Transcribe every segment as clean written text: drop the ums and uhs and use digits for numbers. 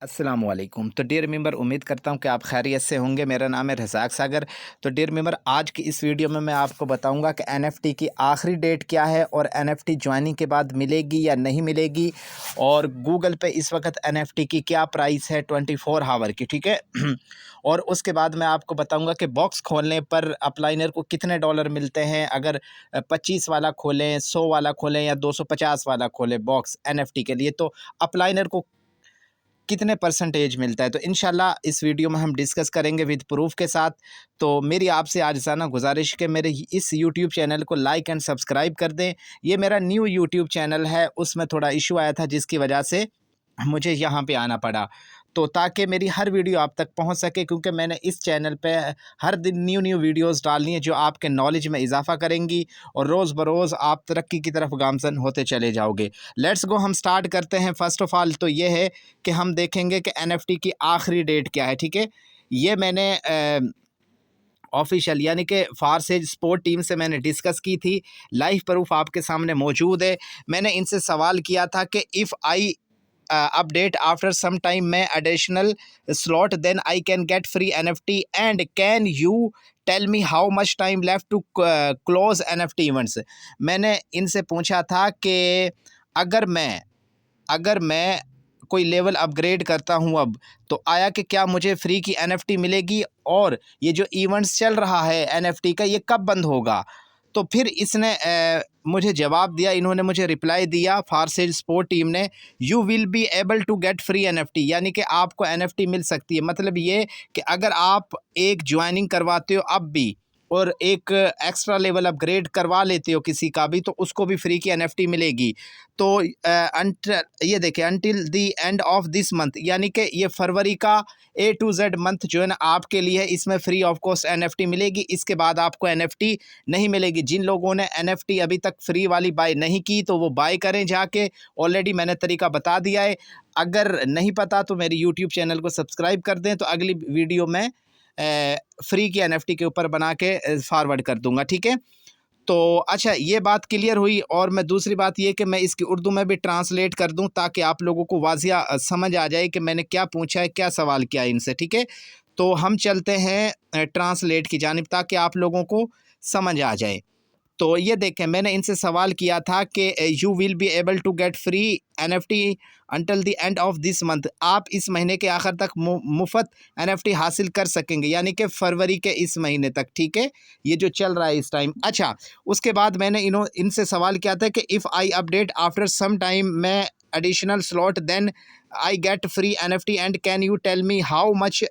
अस्सलामुअलैकुम। तो dear member, उम्मीद करता हूं कि आप खैरियत से होंगे। मेरा नाम है रज़ाक सागर। तो डियर मेंबर, आज की इस वीडियो में मैं आपको बताऊंगा कि एनएफटी की आखिरी डेट क्या है और एनएफटी ज्वाइनिंग के बाद मिलेगी या नहीं मिलेगी, और गूगल पे इस वक्त एनएफटी की क्या प्राइस है 24 आवर की, ठीक है। और उसके बाद मैं आपको बताऊंगा कि बॉक्स खोलने पर अपलाइनर को कितने डॉलर मिलते हैं अगर 25 वाला खोलें, 100 वाला खोलें या 250 वाला खोलें बॉक्स एनएफटी के लिए, तो अपलाइनर को कितने परसेंटेज मिलता है। तो इंशाल्लाह इस वीडियो में हम डिस्कस करेंगे विद प्रूफ के साथ। तो मेरी आपसे आजिज़ाना गुजारिश कि मेरे इस यूट्यूब चैनल को लाइक एंड सब्सक्राइब कर दें। ये मेरा न्यू यूट्यूब चैनल है, उसमें थोड़ा इशू आया था जिसकी वजह से मुझे यहाँ पे आना पड़ा, तो ताकि मेरी हर वीडियो आप तक पहुँच सके, क्योंकि मैंने इस चैनल पे हर दिन न्यू वीडियोस डालनी है जो आपके नॉलेज में इजाफा करेंगी और रोज़ बरोज़ आप तरक्की की तरफ गामज़न होते चले जाओगे। लेट्स गो, हम स्टार्ट करते हैं। फ़र्स्ट ऑफ़ ऑल तो ये है कि हम देखेंगे कि एनएफटी की आखिरी डेट क्या है, ठीक है। ये मैंने ऑफिशियल यानी कि फारसेज स्पोर्ट टीम से मैंने डिस्कस की थी। लाइव प्रूफ आपके सामने मौजूद है। मैंने इनसे सवाल किया था कि if I update after some time may additional slot, then I can get free NFT, and can you tell me how much time left to close NFT events। मैंने इनसे पूछा था कि अगर मैं कोई लेवल अपग्रेड करता हूं अब, तो आया कि क्या मुझे फ्री की एनएफटी मिलेगी, और ये जो इवेंट्स चल रहा है एनएफटी का ये कब बंद होगा। तो फिर इसने मुझे जवाब दिया, इन्होंने मुझे रिप्लाई दिया फारसेज स्पोर्ट टीम ने, you will be able to get free NFT, यानी कि आपको एनएफटी मिल सकती है। मतलब ये कि अगर आप एक ज्वाइनिंग करवाते हो अब भी और एक एक्स्ट्रा लेवल अपग्रेड करवा लेते हो किसी का भी, तो उसको भी फ्री की एनएफटी मिलेगी। तो ये देखिए, until the end of this month, यानी कि ये फरवरी का ए टू जेड मंथ जो है ना आपके लिए है, इसमें फ्री ऑफ कॉस्ट एनएफटी मिलेगी। इसके बाद आपको एनएफटी नहीं मिलेगी। जिन लोगों ने एनएफटी अभी तक फ्री वाली बाय नहीं की तो वो बाय करें जाके, ऑलरेडी मैंने तरीका बता दिया है। अगर नहीं पता तो मेरी यूट्यूब चैनल को सब्सक्राइब कर दें, तो अगली वीडियो में फ्री की एनएफटी के ऊपर बना के फॉरवर्ड कर दूंगा, ठीक है। तो अच्छा, ये बात क्लियर हुई। और मैं दूसरी बात ये कि मैं इसकी उर्दू में भी ट्रांसलेट कर दूं ताकि आप लोगों को वाजिया समझ आ जाए कि मैंने क्या पूछा है, क्या सवाल किया है इनसे, ठीक है। तो हम चलते हैं ट्रांसलेट की जानिब ताकि आप लोगों को समझ आ जाए। तो ये देखें, मैंने इनसे सवाल किया था कि you will be able to get free NFT until the end of this month, आप इस महीने के आखिर तक मुफ्त एनएफटी हासिल कर सकेंगे, यानी कि फरवरी के इस महीने तक, ठीक है, ये जो चल रहा है इस टाइम। अच्छा, उसके बाद मैंने इनसे सवाल किया था कि if I update after some time मैं additional slot, then I get free NFT, and can you tell me how much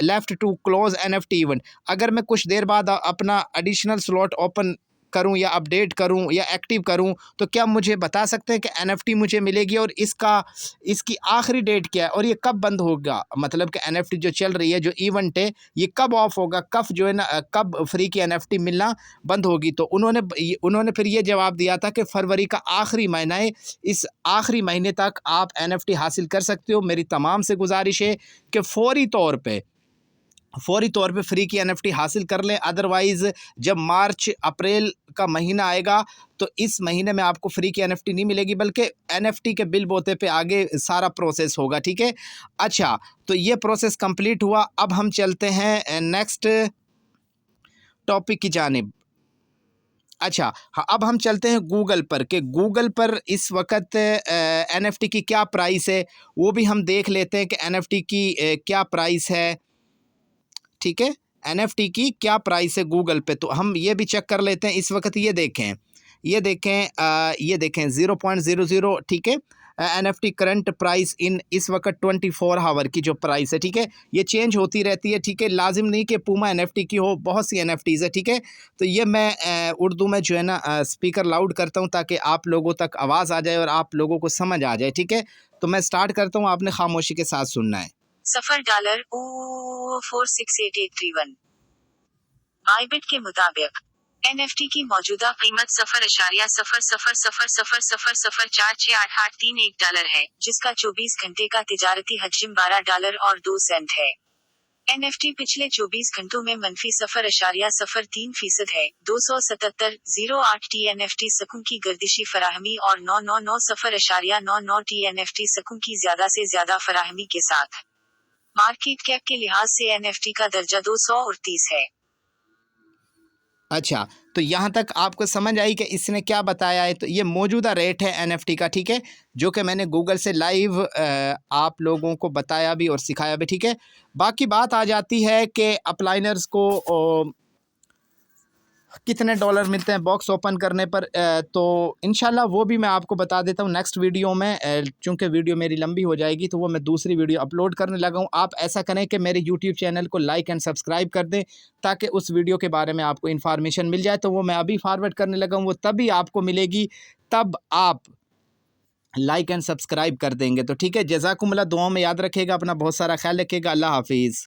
left to close NFT event. अगर मैं कुछ देर बाद अपना एडिशनल स्लॉट ओपन करूं या अपडेट करूं या एक्टिव करूं, तो क्या मुझे बता सकते हैं कि एनएफटी मुझे मिलेगी, और इसकी आखिरी डेट क्या है, और ये कब बंद होगा। मतलब कि एनएफटी जो चल रही है, जो इवेंट है, ये कब ऑफ होगा, कब जो है ना कब फ्री की एनएफटी मिलना बंद होगी। तो उन्होंने फिर ये जवाब दिया था कि फरवरी का आखिरी महीना है, इस आखिरी महीने तक आप एनएफटी हासिल कर सकते हो। मेरी तमाम से गुजारिश है कि फौरी तौर पे फ्री की एनएफटी हासिल कर लें। अदरवाइज़ जब मार्च अप्रैल का महीना आएगा तो इस महीने में आपको फ्री की एनएफटी नहीं मिलेगी, बल्कि एनएफटी के बिल बोते पे आगे सारा प्रोसेस होगा, ठीक है। अच्छा, तो ये प्रोसेस कंप्लीट हुआ। अब हम चलते हैं नेक्स्ट टॉपिक की जानिब। अच्छा हाँ, अब हम चलते हैं गूगल पर, कि गूगल पर इस वक्त एनएफटी की क्या प्राइस है, वो भी हम देख लेते हैं कि एनएफटी की क्या प्राइस है, ठीक है। एनएफटी की क्या प्राइस है गूगल पे, तो हम ये भी चेक कर लेते हैं। इस वक्त ये देखें 0.00, ठीक है। एनएफटी करंट प्राइस इन इस वक्त 24 आवर की जो प्राइस है, ठीक है, ये चेंज होती रहती है, ठीक है। लाजिम नहीं कि पूमा एनएफटी की हो, बहुत सी एनएफटीज़ है, ठीक है। तो ये मैं उर्दू में जो है ना स्पीकर लाउड करता हूँ ताकि आप लोगों तक आवाज़ आ जाए और आप लोगों को समझ आ जाए, ठीक है। तो मैं स्टार्ट करता हूँ, आपने खामोशी के साथ सुनना है। सफर डॉलर $468,831। बाइबिट के मुताबिक एनएफटी की मौजूदा कीमत $0.00000004688131 है, जिसका 24 घंटे का तिजारती हजम $12 और 2 सेंट है। NFT पिछले 24 घंटों में मनफी 0.03% है। 277.08 TNFT सकूं की गर्दिशी फराहमी और 999 TNFT सकूं की ज्यादा से ज्यादा फराहमी के साथ मार्केट कैप के लिहाज से NFT का दर्जा 238 है। अच्छा, तो यहाँ तक आपको समझ आई कि इसने क्या बताया है। तो ये मौजूदा रेट है एनएफटी का, ठीक है, जो कि मैंने गूगल से लाइव आप लोगों को बताया भी और सिखाया भी, ठीक है। बाकी बात आ जाती है कि अपलाइनर्स को कितने डॉलर मिलते हैं बॉक्स ओपन करने पर, तो इंशाल्लाह वो भी मैं आपको बता देता हूँ नेक्स्ट वीडियो में। चूँकि वीडियो मेरी लंबी हो जाएगी तो वो मैं दूसरी वीडियो अपलोड करने लगा हूँ। आप ऐसा करें कि मेरे यूट्यूब चैनल को लाइक एंड सब्सक्राइब कर दें ताकि उस वीडियो के बारे में आपको इन्फॉर्मेशन मिल जाए। तो वो मैं अभी फॉरवर्ड करने लगा हूँ, वो तभी आपको मिलेगी, तब आप लाइक एंड सब्सक्राइब कर देंगे। तो ठीक है, जज़ाकुमुल्लाह, दुआओं में याद रखिएगा, अपना बहुत सारा ख्याल रखिएगा। अल्लाह हाफिज़।